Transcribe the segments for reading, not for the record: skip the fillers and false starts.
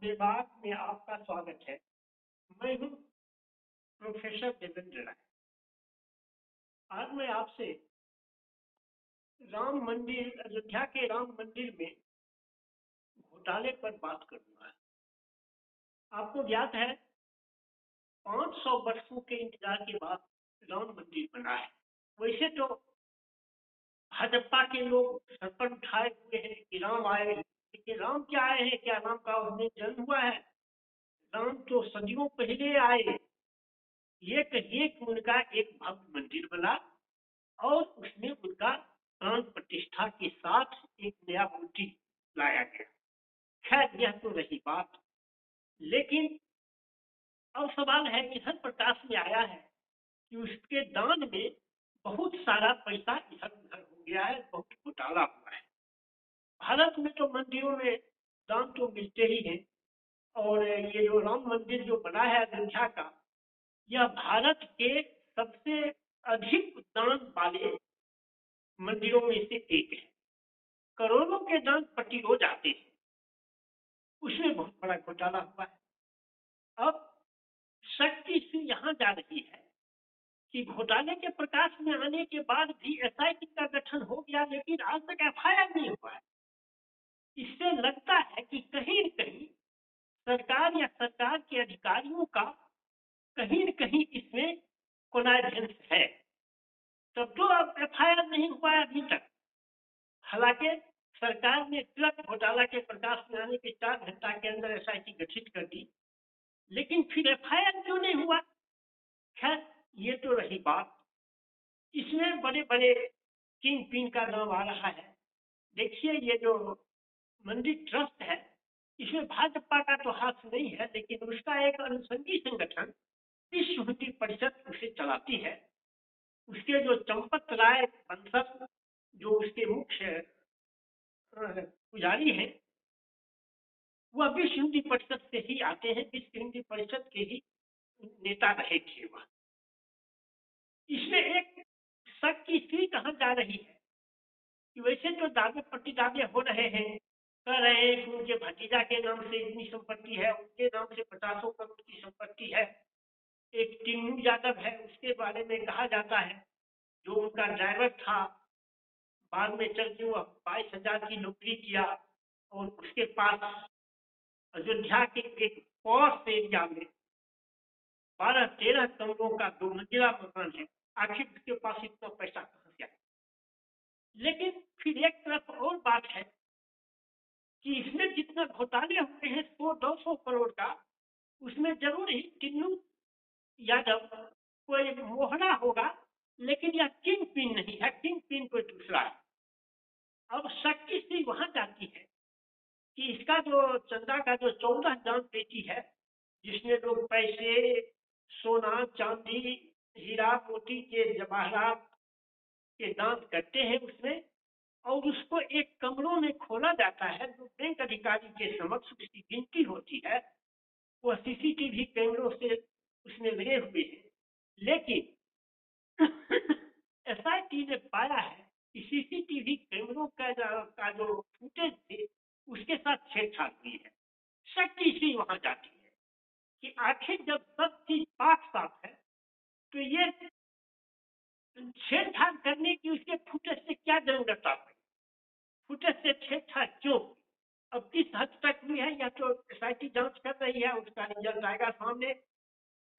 विभाग में आपका स्वागत है। मैं हूँ प्रोफेसर देवेंद्र राय। आज मैं आपसे राम मंदिर, अयोध्या के राम मंदिर में घोटाले पर बात करूंगा। आपको ज्ञात है 500 वर्षों के इंतजार के बाद राम मंदिर बना है। वैसे तो भाजपा के लोग सर पर उठाए हुए हैं कि राम आए, लेकिन राम क्या आए हैं? क्या राम का उसमें जन्म हुआ है? राम तो सदियों पहले आए। ये कहिए कि उनका एक भव्य मंदिर बना और उसमें उनका प्राण प्रतिष्ठा के साथ एक नया मूर्ति लाया गया। खैर, यह तो रही बात, लेकिन अब सवाल है कि हर प्रकाश में आया है कि उसके दान में बहुत सारा पैसा इधर उधर हो गया है, बहुत घोटाला हुआ है। भारत में तो मंदिरों में दान तो मिलते ही हैं, और ये जो राम मंदिर जो बना है अयोध्या का, यह भारत के सबसे अधिक दान वाले मंदिरों में से एक है। करोड़ों के दान प्रतिरोज आते हैं, उसमें बहुत बड़ा घोटाला हुआ है। अब शक्ति से यहाँ जा रही है कि घोटाले के प्रकाश में आने के बाद भी एसआईटी का गठन हो गया, लेकिन आज तक एफआईआर नहीं हुआ है। इससे लगता है कि कहीं न कहीं सरकार या सरकार के अधिकारियों का कहीं न कहीं इसमें कोनाइजेंस है। तब तो अब एफआईआर नहीं हुआ है अभी तक। हालांकि सरकार ने तुरंत घोटाला के प्रकाश में आने के 4 घंटा के अंदर एसआईटी गठित कर दी, लेकिन फिर एफआईआर क्यों नहीं हुआ? खैर, ये तो रही बात। इसमें बड़े बड़े किंग पिन का नाम आ रहा है। देखिए, ये जो मंदिर ट्रस्ट है, इसमें भाजपा का तो हाथ नहीं है, लेकिन उसका एक अनुषंगी संगठन विश्व हिंदू परिषद उसे चलाती है। उसके जो चंपत राय बंसल, जो उसके मुख्य पुजारी हैं, वह विश्व हिंदू परिषद से ही आते हैं। विश्व हिंदू परिषद के ही नेता रहे थे वह। इसमें एक शक की स्त्री कहाँ जा रही है कि वैसे तो दावे प्रतिदावे हो रहे हैं, कह रहे हैं कि उनके भतीजा के नाम से इतनी संपत्ति है, उनके नाम से 50 करोड़ की संपत्ति है। एक टिन्नू यादव है, उसके बारे में कहा जाता है, जो उनका ड्राइवर था, बाद में चल के वह 22,000 की नौकरी किया, और उसके पास अयोध्या के एक पॉश एरिया में 12-13 कमरों का 2 मंजिला मकान है। आखिर उसके पास इतना पैसा कहाँ से आया? लेकिन फिर एक तरफ और बात है कि इसमें जितना घोटाले हुए हैं 100-200 करोड़ का, उसमें जरूर ही टिन्नू यादव कोई मोहरा होगा, लेकिन यह किंग पिन नहीं है। किंग पिन कोई दूसरा है। अब शक्ति से वहां जाती है कि इसका जो चंदा का जो 14 दान पेटी है, जिसमें लोग पैसे, सोना चांदी, हीरा मोती के जवाहरात के दान करते हैं उसमें, और उसको एक कमरों में खोला जाता है, जो बैंक अधिकारी के समक्ष उसकी गिनती होती है। वह सीसीटीवी कैमरों से उसमें लगे हुए हैं, लेकिन एसआईटी ने पाया है कि सीसीटीवी कैमरों का जो फुटेज थे, उसके साथ छेड़छाड़ हुई है। शक्ति से वहां जाती है कि आखिर जब सब चीज पाक साफ है, तो ये छेड़छाड़ करने की उसके फुटेज से क्या जरूरत आ गई? फुटेज से छेड़छाड़ क्यों? अब किस हद तक हुई है, या तो एसआईटी जांच कर रही है, उसका रिजल्ट आएगा सामने।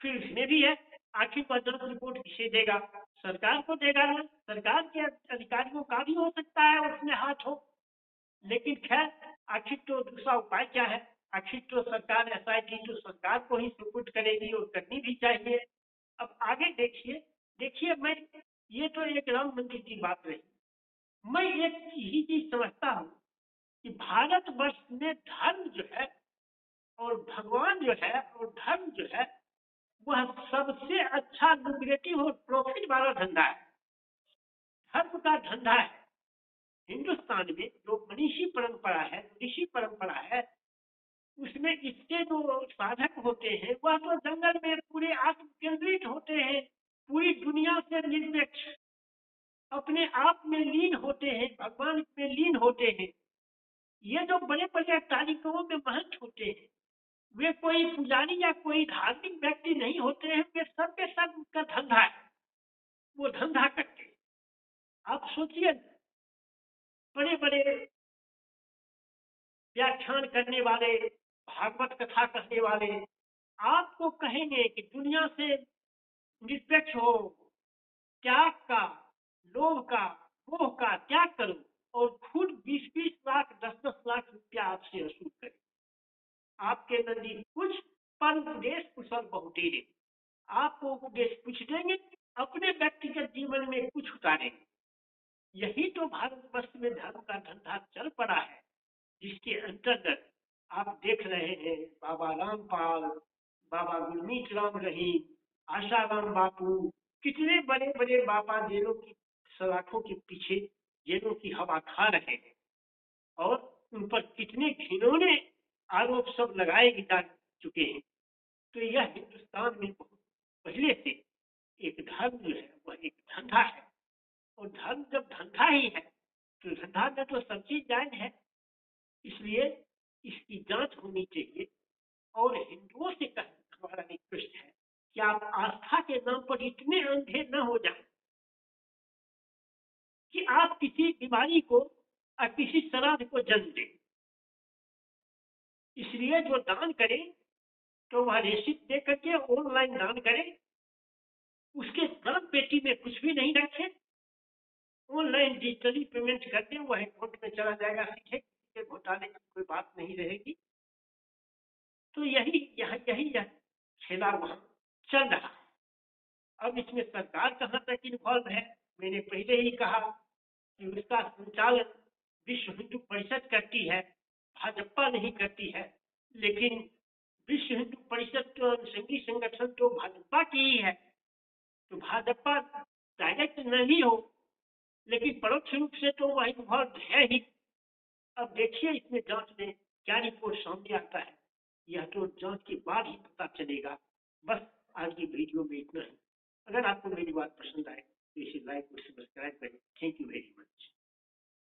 फिर इसमें भी है, आखिर वह जांच रिपोर्ट किसे देगा? सरकार को देगा ना? सरकार के अधिकारियों का भी हो सकता है उसमें हाथ हो, लेकिन खैर, आखिर तो दूसरा उपाय क्या है? आखिर तो सरकार, एसआईटी तो सरकार को ही सुपुर्द करेगी, और करनी भी चाहिए। अब आगे देखिए। देखिए, मैं, ये तो एक राम मंदिर की बात रही। मैं एक ही चीज समझता हूँ कि भारतवर्ष में धर्म जो है, और भगवान जो है, और धर्म जो है, वह सबसे अच्छा लुक्रेटिव और प्रॉफिट वाला धंधा है। धर्म का धंधा है। हिंदुस्तान में जो मनीषी परंपरा है, ऋषि परंपरा है, उसमें इसके जो साधक होते हैं, वह तो जंगल में पूरे आत्म केंद्रित होते हैं, पूरी दुनिया से निरपेक्ष, अपने आप में लीन होते हैं, भगवान में लीन होते हैं। ये जो बड़े बड़े तारीखों में महंत होते हैं, वे कोई पुजारी या कोई धार्मिक व्यक्ति नहीं होते हैं, वे सब के सब उनका धंधा है, वो धंधा करते हैं। आप सोचिए, बड़े बड़े व्याख्यान करने वाले, भागवत कथा कहने वाले आपको कहेंगे कि दुनिया से निरपेक्ष हो, त्याग का, लोभ का, मोह का त्याग करो और खुद 20-20 लाख 10-10 लाख रुपया आपसे वसूल करें। आपके नजदीक कुछ पर उपदेश कुशल बहुतेरे, आपको उपदेश कुछ देंगे, अपने व्यक्तिगत जीवन में कुछ उतारेंगे। यही तो भारतवर्ष में धर्म का धंधा चल पड़ा है, जिसके अंतर्गत आप देख रहे हैं बाबा रामपाल, बाबा गुरमीत राम रहीम, आशाराम बापू, कितने बड़े बड़े बाबा जेलों की सलाखों के पीछे जेलों की हवा खा रहे हैं, और उन पर कितने घिनौने आरोप सब लगाए जा चुके हैं। तो यह हिंदुस्तान में बहुत पहले से एक धर्म जो है वह एक धंधा है, और धर्म जब धंधा ही है तो धंधा में तो सब चीज जायज है। इसलिए इसकी जांच होनी चाहिए। और हिंदुओं से हमारा रिक्वेस्ट है कि आप आस्था के नाम पर इतने अंधे न हो जाए कि आप किसी बीमारी को और किसी श्राद्ध को जन्म दें। इसलिए जो दान करें तो वह रेसिप्ट दे करके ऑनलाइन दान करें, उसके दान पेटी में कुछ भी नहीं रखें, ऑनलाइन डिजिटली पेमेंट कर दें, वह अकाउंट में चला जाएगा सीधे, किसी के घोटाले की कोई बात नहीं रहेगी। तो यही खेला वहां चल रहा है। अब इसमें सरकार कहाँ तक इन्वॉल्व है, मैंने पहले ही कहा कि उसका संचालन विश्व हिंदू परिषद करती है, भाजपा नहीं करती है। लेकिन विश्व हिंदू परिषद तो संघीय संगठन तो भाजपा की ही है, तो भाजपा डायरेक्ट नहीं हो लेकिन परोक्ष रूप से तो वह इन्वॉल्व है ही। अब देखिए इसमें जांच में क्या रिपोर्ट सामने आता है, यह तो जांच के बाद ही पता चलेगा। बस आज की वीडियो में इतना ही। अगर आपको मेरी बात पसंद आए तो इसे लाइक और सब्सक्राइब करें। Thank you very much.